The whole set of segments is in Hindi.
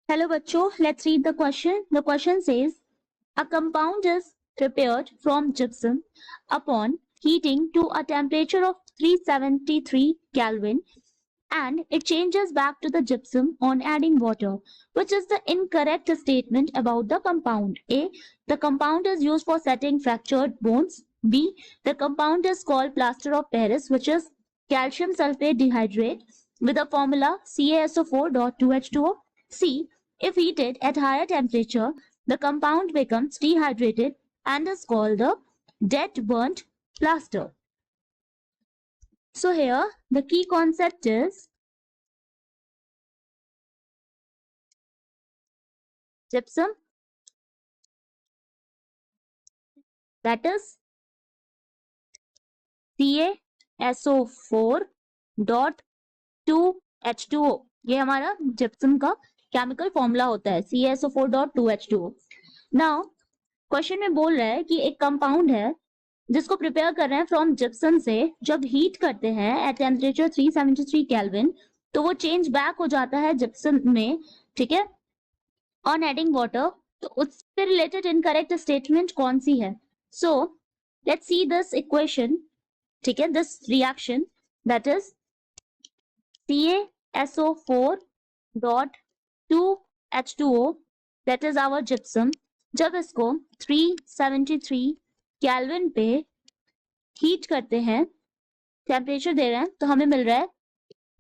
Hello bachcho, let's read the question. The question says, a compound is prepared from gypsum upon heating to a temperature of 373 Kelvin and it changes back to the gypsum on adding water. Which is the incorrect statement about the compound? A. The compound is used for setting fractured bones. B. The compound is called plaster of Paris, which is calcium sulfate dehydrate with the formula CaSO4.2H2O. C. If heated at higher temperature, the compound becomes dehydrated and is called the dead burnt plaster. So here the key concept is gypsum, that is CaSO4.2H2O. ये हमारा जिप्सम का केमिकल फॉर्मूला होता है CaSO4.2H2O. नाउ क्वेश्चन में बोल रहा है कि एक कंपाउंड है जिसको प्रिपेयर कर रहे हैं फ्रॉम जिप्सम से. जब हीट करते हैं एट टेम्परेचर 373 केल्विन तो वो चेंज बैक हो जाता है जिप्सम में, ठीक है, ऑन एडिंग वाटर. तो उससे रिलेटेड इनकरेक्ट स्टेटमेंट कौन सी है? So let's see this equation, ठीक है, this reaction that is CaSO4.2H2O that is our gypsum. जब इसको 373 केल्विन पे हीट करते हैं, टेम्परेचर दे रहे हैं, तो हमें मिल रहा है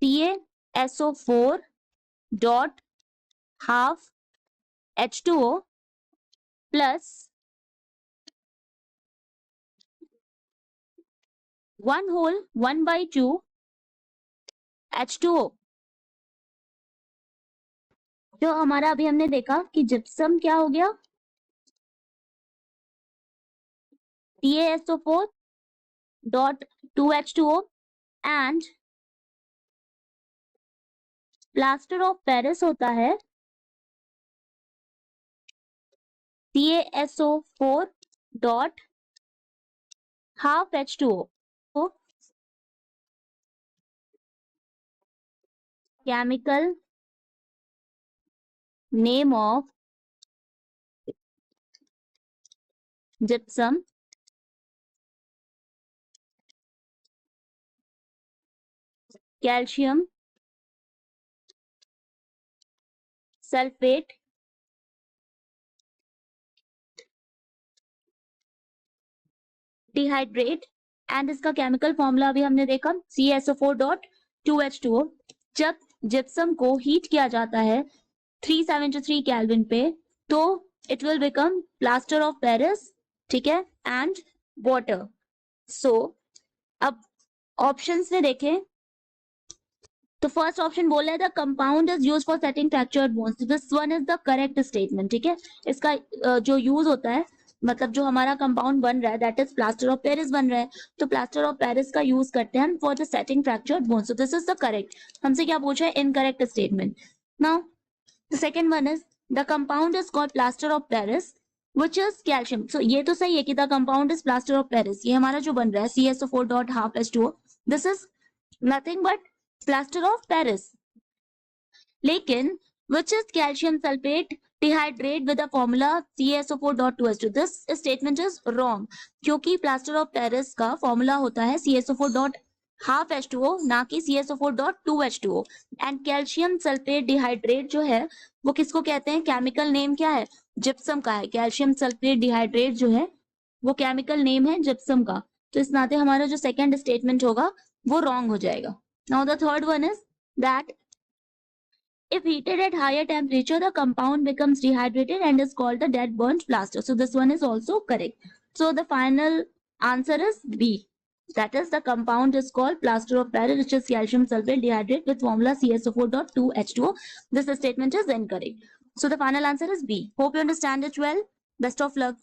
CaSO4.12H2O प्लस 1/2 H2O. जो हमारा अभी हमने देखा कि जिप्सम क्या हो गया, CaSO4.2H2O and plaster of Paris होता है CaSO4.12H2O. तो chemical name of gypsum calcium sulfate dehydrate and इसका केमिकल फॉर्मूला अभी हमने देखा CaSO4.2H2O. जब जिप्सम को हीट किया जाता है 373 केल्विन पे तो it will become plaster of Paris, ठीक है, एंड वाटर. सो अब ऑप्शंस में देखें तो फर्स्ट ऑप्शन बोल रहा है the compound is used for setting fractured bones. This one is the correct statement, ठीक है. इसका जो यूज होता है, मतलब जो हमारा कंपाउंड बन रहा है that is plaster of Paris बन रहा है, तो प्लास्टर ऑफ पेरिस का यूज करते हैं for the setting fractured bones. So this is the correct. हमसे क्या पूछा है? Incorrect statement. Now the second one is the compound is called plaster of Paris which is calcium. So ये तो सही है कि the compound is plaster of Paris. ये हमारा जो बन रहा है CaSO4.12H2O, this is nothing but plaster of Paris. लेकिन which is calcium sulfate dehydrate with the formula CaSO4.2H2. This statement is wrong क्योंकि plaster of Paris का formula होता है CaSO4.12H2O ना कि CaSO4.2H2O. And calcium sulphate dehydrate जो है वो किसको कहते हैं? केमिकल नेम क्या है? जिप्सम का है. कैल्शियम सल्फेट डिहाइड्रेट जो है वो केमिकल नेम है जिप्सम का. तो इस नाते हमारा जो सेकंड स्टेटमेंट होगा वो रॉन्ग हो जाएगा. Now the third one is that if heated at higher temperature the compound becomes dehydrated and is called the dead burnt plaster. So this one is also correct. So the final answer is B. That is the compound is called plaster of Paris, which is calcium sulfate dehydrate with formula CaSO4.2H2O. This statement is incorrect. So the final answer is B. Hope you understand it well. Best of luck.